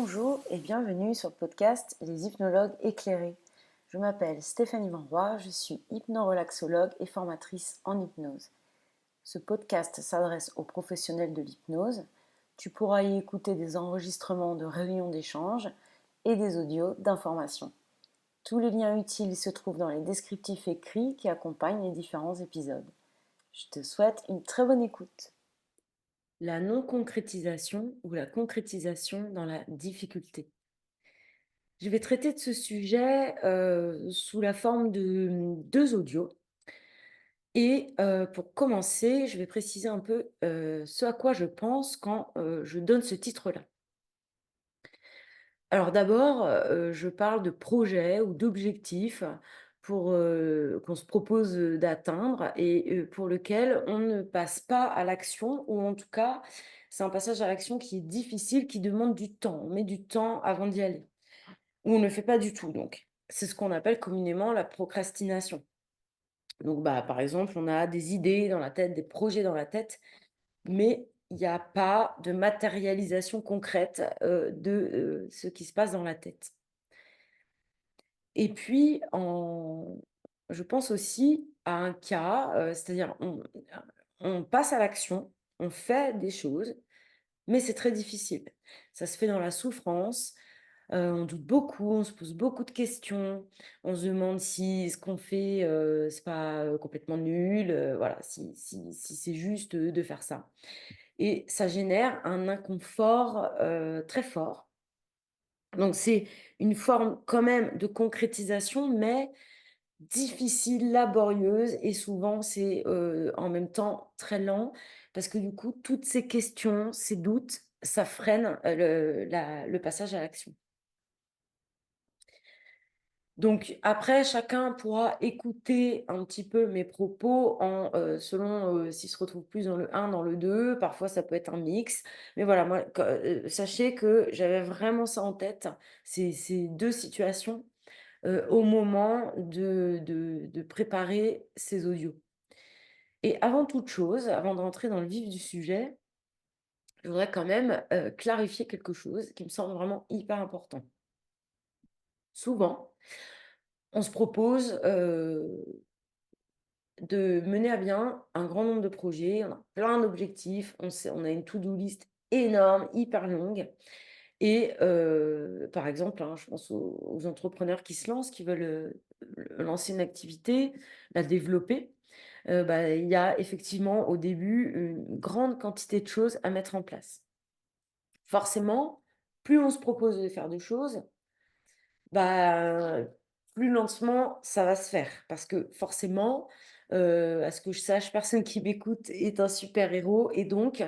Bonjour et bienvenue sur le podcast Les hypnologues éclairés. Je m'appelle Stéphanie Vanroy, je suis hypnorelaxologue et formatrice en hypnose. Ce podcast s'adresse aux professionnels de l'hypnose. Tu pourras y écouter des enregistrements de réunions d'échange et des audios d'information. Tous les liens utiles se trouvent dans les descriptifs écrits qui accompagnent les différents épisodes. Je te souhaite une très bonne écoute. La non-concrétisation ou la concrétisation dans la difficulté. Je vais traiter de ce sujet sous la forme de deux audios. Et pour commencer, je vais préciser un peu ce à quoi je pense quand je donne ce titre-là. Alors d'abord, je parle de projets ou d'objectifs pour, qu'on se propose d'atteindre et pour lequel on ne passe pas à l'action, ou en tout cas, c'est un passage à l'action qui est difficile, qui demande du temps. On met du temps avant d'y aller. Ou on ne le fait pas du tout donc. C'est ce qu'on appelle communément la procrastination. Donc par exemple, on a des idées dans la tête, des projets dans la tête, mais il y a pas de matérialisation concrète, de ce qui se passe dans la tête. Et puis je pense aussi à un cas, c'est-à-dire on passe à l'action, on fait des choses, mais c'est très difficile. Ça se fait dans la souffrance. On doute beaucoup, on se pose beaucoup de questions. On se demande si ce qu'on fait, c'est pas, complètement nul, voilà, si c'est juste, de faire ça. Et ça génère un inconfort, très fort. Donc c'est une forme quand même de concrétisation, mais difficile, laborieuse, et souvent c'est, en même temps très lent parce que du coup, toutes ces questions, ces doutes, ça freine, le passage à l'action. Donc après, chacun pourra écouter un petit peu mes propos selon, s'il se retrouve plus dans le un, dans le 2. Parfois ça peut être un mix. Mais voilà, moi, sachez que j'avais vraiment ça en tête, ces 2 situations, au moment de préparer ces audios. Et avant toute chose, avant de rentrer dans le vif du sujet, je voudrais quand même, clarifier quelque chose qui me semble vraiment hyper important. Souvent, on se propose, de mener à bien un grand nombre de projets, on a plein d'objectifs, on a une to-do list énorme, hyper longue. Et par exemple, hein, je pense aux entrepreneurs qui se lancent, qui veulent, lancer une activité, la développer. Il y a effectivement au début une grande quantité de choses à mettre en place. Forcément, plus on se propose de faire de choses, bah, plus lentement ça va se faire. Parce que forcément, à ce que je sache, personne qui m'écoute est un super héros, et donc,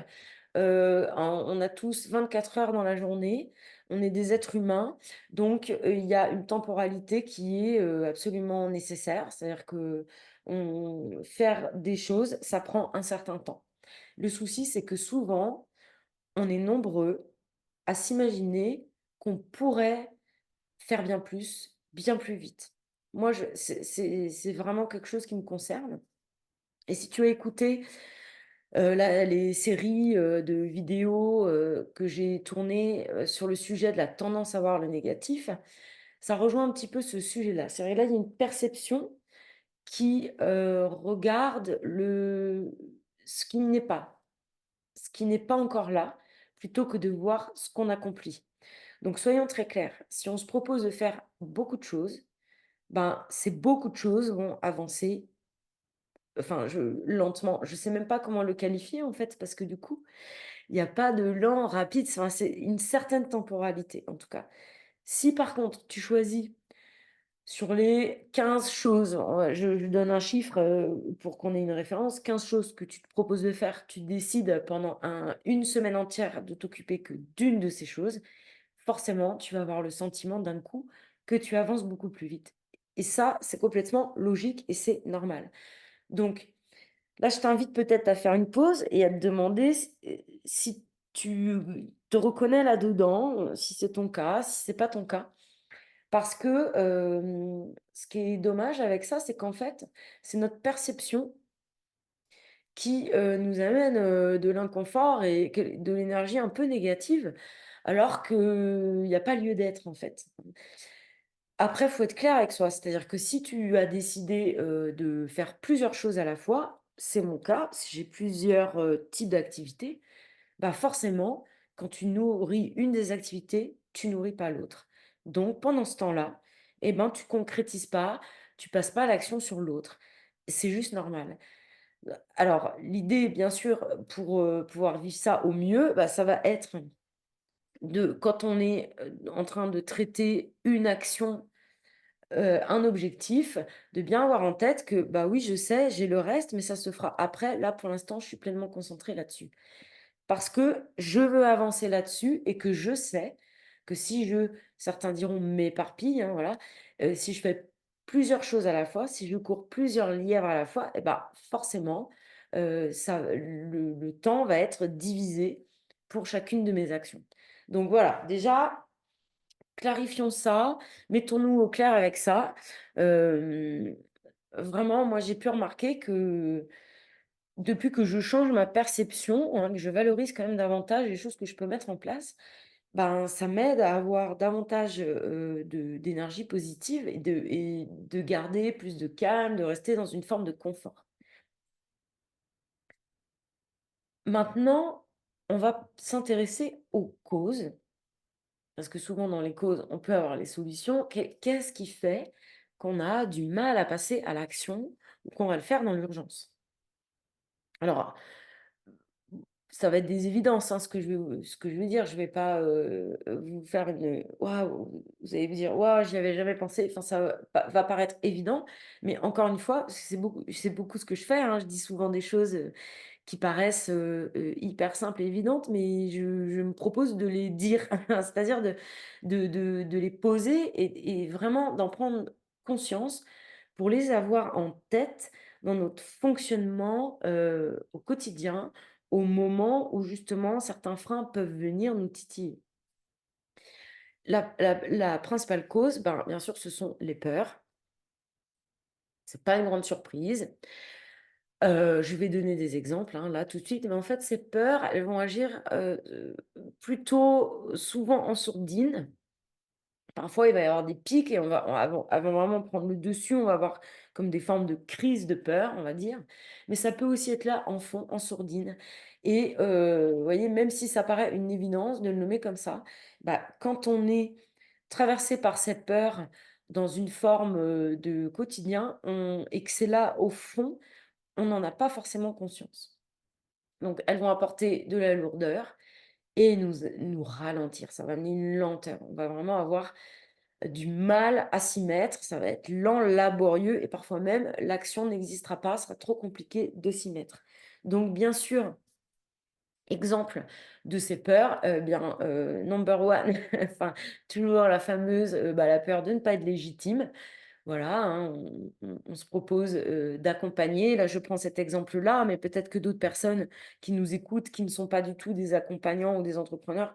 on a tous 24 heures dans la journée, on est des êtres humains, donc il y a une temporalité qui est, absolument nécessaire. C'est-à-dire que faire des choses, ça prend un certain temps. Le souci, c'est que souvent, on est nombreux à s'imaginer qu'on pourrait faire bien plus vite. Moi, c'est vraiment quelque chose qui me concerne, et si tu as écouté, les séries, de vidéos, que j'ai tournées, sur le sujet de la tendance à voir le négatif, ça rejoint un petit peu ce sujet-là. C'est vrai, là, il y a une perception qui, regarde ce qui n'est pas encore là, plutôt que de voir ce qu'on accomplit. Donc soyons très clairs, si on se propose de faire beaucoup de choses, ces beaucoup de choses vont avancer, enfin, lentement. Je sais même pas comment le qualifier, en fait, parce que du coup, il y a pas de lent, rapide, enfin, c'est une certaine temporalité, en tout cas. Si par contre, tu choisis sur les 15 choses, je donne un chiffre, pour qu'on ait une référence, 15 choses que tu te proposes de faire, tu décides pendant une semaine entière de t'occuper que d'une de ces choses, forcément, tu vas avoir le sentiment d'un coup que tu avances beaucoup plus vite. Et ça, c'est complètement logique et c'est normal. Donc là, je t'invite peut-être à faire une pause et à te demander si tu te reconnais là-dedans, si c'est ton cas, si c'est pas ton cas. Parce que, ce qui est dommage avec ça, c'est qu'en fait, c'est notre perception qui, nous amène, de l'inconfort et de l'énergie un peu négative, alors qu'il y a pas lieu d'être, en fait. Après, il faut être clair avec soi, c'est-à-dire que si tu as décidé, de faire plusieurs choses à la fois, c'est mon cas, si j'ai plusieurs, types d'activités, bah, forcément, quand tu nourris une des activités, tu nourris pas l'autre. Donc pendant ce temps-là, eh ben, tu concrétises pas, tu passes pas à l'action sur l'autre. C'est juste normal. Alors l'idée, bien sûr, pour, pouvoir vivre ça au mieux, bah, ça va être de quand on est, en train de traiter une action, un objectif, de bien avoir en tête que, bah, oui, je sais, j'ai le reste, mais ça se fera après. Là, pour l'instant, je suis pleinement concentrée là-dessus. Parce que je veux avancer là-dessus et que je sais que si je certains diront m'éparpille, hein, voilà, si je fais plusieurs choses à la fois, si je cours plusieurs lièvres à la fois et bah, forcément, ça le temps va être divisé pour chacune de mes actions. Donc voilà, déjà, clarifions ça, mettons-nous au clair avec ça. Hem, Vraiment, moi, j'ai pu remarquer que depuis que je change ma perception, hein, que je valorise quand même davantage les choses que je peux mettre en place, ben, ça m'aide à avoir davantage, d'énergie positive et de garder plus de calme, de rester dans une forme de confort. Maintenant, on va s'intéresser aux causes, parce que souvent dans les causes, on peut avoir les solutions. Qu'est-ce qui fait qu'on a du mal à passer à l'action ou qu'on va le faire dans l'urgence? Alors, ça va être des évidences, hein, ce que je vais dire. Je vais pas, vous faire une, waouh, vous allez vous dire: «Waouh, j'y avais jamais pensé». Enfin, ça va paraître évident, mais encore une fois, c'est beaucoup ce que je fais, hein. Je dis souvent des choses, qui paraissent, hyper simples et évidentes, mais je me propose de les dire, c'est-à-dire de les poser et vraiment d'en prendre conscience pour les avoir en tête dans notre fonctionnement, au quotidien, au moment où justement certains freins peuvent venir nous titiller. La principale cause, ben, bien sûr, ce sont les peurs. C'est pas une grande surprise. Je vais donner des exemples, hein, là, tout de suite, mais en fait, ces peurs, elles vont agir, plutôt souvent en sourdine. Parfois, il va y avoir des pics et avant vraiment prendre le dessus, on va avoir comme des formes de crise de peur, on va dire. Mais ça peut aussi être là en fond, en sourdine et vous voyez, même si ça paraît une évidence de le nommer comme ça, bah, quand on est traversé par cette peur dans une forme, de quotidien, on et que c'est là au fond, on n'en a pas forcément conscience. Donc elles vont apporter de la lourdeur et nous ralentir. Ça va amener une lenteur. On va vraiment avoir du mal à s'y mettre. Ça va être lent, laborieux et parfois même l'action n'existera pas. Ce sera trop compliqué de s'y mettre. Donc bien sûr, exemple de ces peurs, bien, number one, enfin toujours la fameuse, bah, la peur de ne pas être légitime. Voilà, hein, on se propose, d'accompagner. Là, je prends cet exemple-là, mais peut-être que d'autres personnes qui nous écoutent, qui ne sont pas du tout des accompagnants ou des entrepreneurs,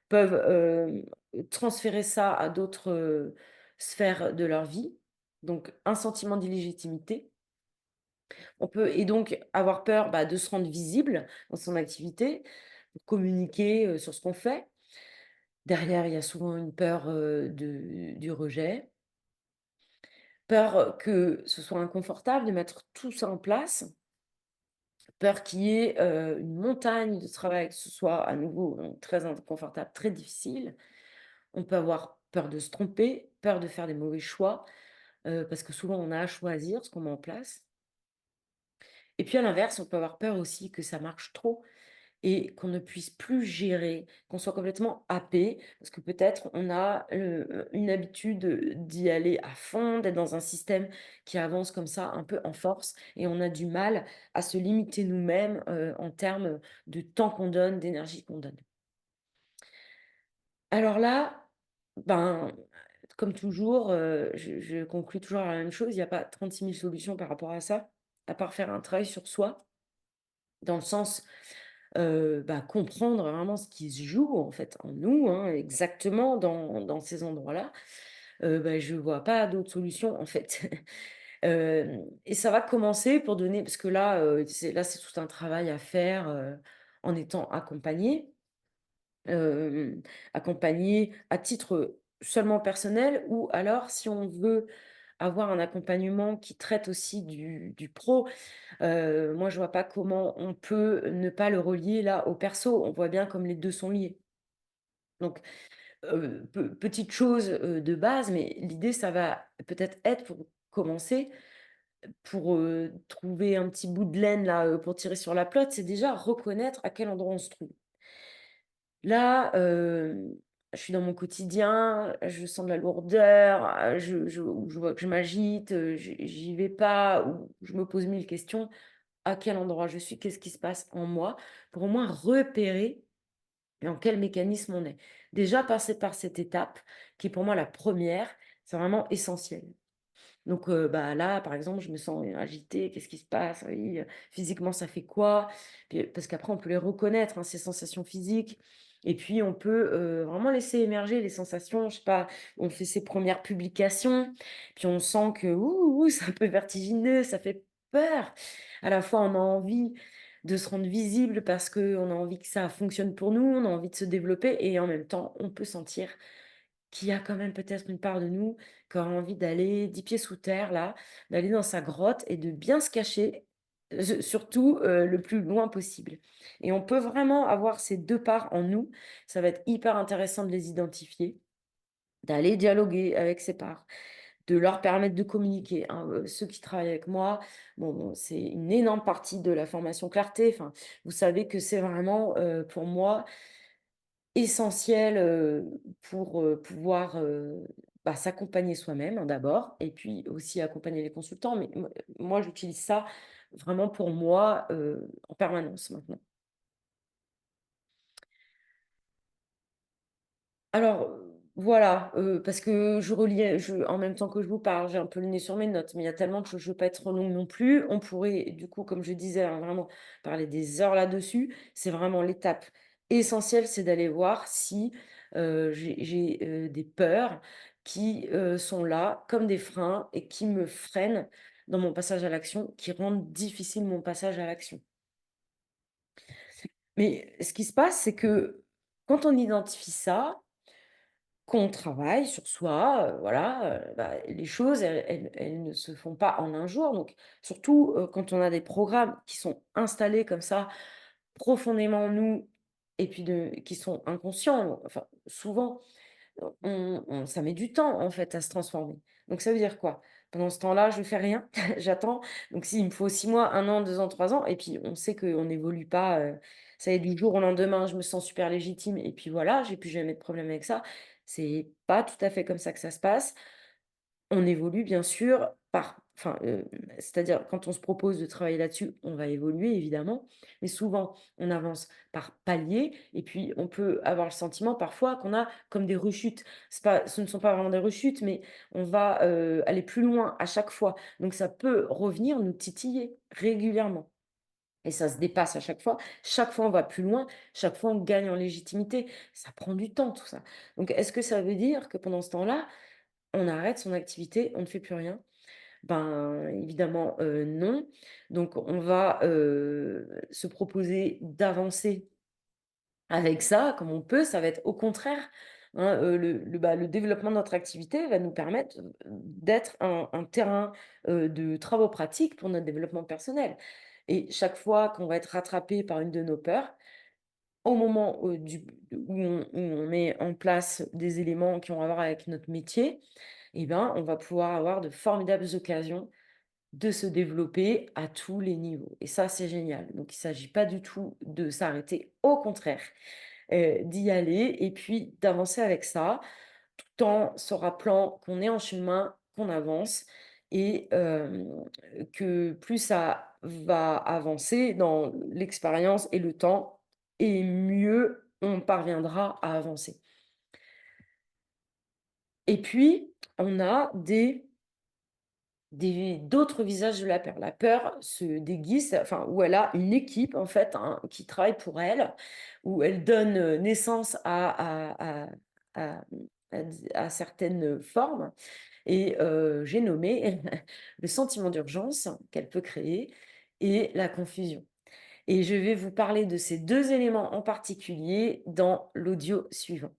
peuvent, transférer ça à d'autres, sphères de leur vie. Donc un sentiment d'illégitimité. On peut et donc avoir peur, bah, de se rendre visible dans son activité, communiquer, sur ce qu'on fait. Derrière, il y a souvent une peur, du rejet. Peur, que ce soit inconfortable de mettre tout ça en place, peur qu'il y ait, une montagne de travail, que ce soit à nouveau, très inconfortable, très difficile. On peut avoir peur de se tromper, peur de faire des mauvais choix, parce que souvent on a à choisir ce qu'on met en place. Et puis à l'inverse, on peut avoir peur aussi que ça marche trop et qu'on ne puisse plus gérer, qu'on soit complètement happé, parce que peut-être on a, une habitude, d'y aller à fond, d'être dans un système qui avance comme ça un peu en force et on a du mal à se limiter nous-mêmes, en termes de temps qu'on donne, d'énergie qu'on donne. Alors là, ben, comme toujours, je conclus toujours à la même chose, il y a pas 36 000 solutions par rapport à ça, à part faire un travail sur soi, dans le sens bah, comprendre vraiment ce qui se joue en fait en nous, hein, exactement dans ces endroits-là, bah, je vois pas d'autre solution en fait. Et ça va commencer pour donner parce que là, c'est tout un travail à faire, en étant accompagné. hem, accompagner à titre seulement personnel ou alors si on veut avoir un accompagnement qui traite aussi du pro, moi je vois pas comment on peut ne pas le relier là au perso. On voit bien comme les 2 sont liés. Donc petite chose, de base, mais l'idée ça va peut-être être pour commencer, pour, trouver un petit bout de laine là, pour tirer sur la pelote, c'est déjà reconnaître à quel endroit on se trouve. Là, je suis dans mon quotidien, je sens de la lourdeur, ou je vois que je m'agite, j'y vais pas, ou je me pose 1000 questions. À quel endroit je suis? Qu'est-ce qui se passe en moi? Pour au moins repérer dans quel mécanisme on est. Déjà passer par cette étape qui est pour moi la première, c'est vraiment essentiel. Donc, bah, là, par exemple, je me sens, agitée, qu'est-ce qui se passe? Oui, physiquement, ça fait quoi? Puis, parce qu'après on peut les reconnaître, hein, ces sensations physiques et puis on peut, vraiment laisser émerger les sensations. Je sais pas, on fait ses premières publications, puis on sent que, ouh, c'est un peu vertigineux, ça fait peur. À la fois, on a envie de se rendre visible parce qu'on a envie que ça fonctionne pour nous, on a envie de se développer et en même temps, on peut sentir qu'il y a quand même peut-être une part de nous qui a envie d'aller 10 pieds sous terre là, d'aller dans sa grotte et de bien se cacher, surtout, le plus loin possible et on peut vraiment avoir ces 2 parts en nous. Ça va être hyper intéressant de les identifier, d'aller dialoguer avec ces parts, de leur permettre de communiquer, hein. Ceux qui travaillent avec moi, bon, c'est une énorme partie de la formation clarté. Enfin, vous savez que c'est vraiment, pour moi essentiel, pour, pouvoir, bah, s'accompagner soi-même, hein, d'abord et puis aussi accompagner les consultants. Mais moi, j'utilise ça vraiment pour moi, en permanence maintenant. Alors, voilà, parce que en même temps que je vous parle, j'ai un peu le nez sur mes notes, mais il y a tellement de choses, je veux pas être trop longue non plus. On pourrait, du coup, comme je disais, hein, vraiment parler des heures là-dessus. C'est vraiment l'étape essentielle, c'est d'aller voir si, j'ai des peurs qui, sont là comme des freins et qui me freinent dans mon passage à l'action, qui rendent difficile mon passage à l'action. Mais ce qui se passe, c'est que quand on identifie ça, qu'on travaille sur soi, voilà, bah, les choses, elles ne se font pas en un jour. Donc surtout, quand on a des programmes qui sont installés comme ça, profondément en nous et puis qui sont inconscients, enfin souvent ça met du temps, en fait, à se transformer. Donc ça veut dire quoi? Pendant ce temps-là, je fais rien, j'attends. Donc s'il me faut 6 mois, 1 an, 2 ans, 3 ans et puis on sait qu'on n'évolue pas, ça y est, du jour au lendemain, je me sens super légitime et puis voilà, j'ai plus jamais de problème avec ça. C'est pas tout à fait comme ça que ça se passe. On évolue bien sûr c'est-à-dire quand on se propose de travailler là-dessus, on va évoluer évidemment, mais souvent on avance par paliers et puis on peut avoir le sentiment parfois qu'on a comme des rechutes. Ce ne sont pas vraiment des rechutes, mais on va, aller plus loin à chaque fois. Donc ça peut revenir nous titiller régulièrement et ça se dépasse à chaque fois. Chaque fois on va plus loin, chaque fois on gagne en légitimité. Ça prend du temps tout ça. Donc est-ce que ça veut dire que pendant ce temps-là, on arrête son activité, on ne fait plus rien? Ben, évidemment, non. Donc on va, se proposer d'avancer avec ça comme on peut. Ça va être au contraire, hein, le développement de notre activité va nous permettre, d'être un terrain, de travaux pratiques pour notre développement personnel et chaque fois qu'on va être rattrapé par une de nos peurs, au moment, où on met en place des éléments qui ont à voir avec notre métier, eh ben, on va pouvoir avoir de formidables occasions de se développer à tous les niveaux et ça, c'est génial. Donc il ne s'agit pas du tout de s'arrêter, au contraire, d'y aller et puis d'avancer avec ça, tout en se rappelant qu'on est en chemin, qu'on avance et que plus ça va avancer dans l'expérience et le temps et mieux on parviendra à avancer. Et puis, on a d'autres visages de la peur. La peur se déguise, enfin, où elle a une équipe, en fait, hein, qui travaille pour elle, où elle donne, naissance à certaines formes et j'ai nommé le sentiment d'urgence qu'elle peut créer et la confusion. et je vais vous parler de ces 2 éléments en particulier dans l'audio suivant.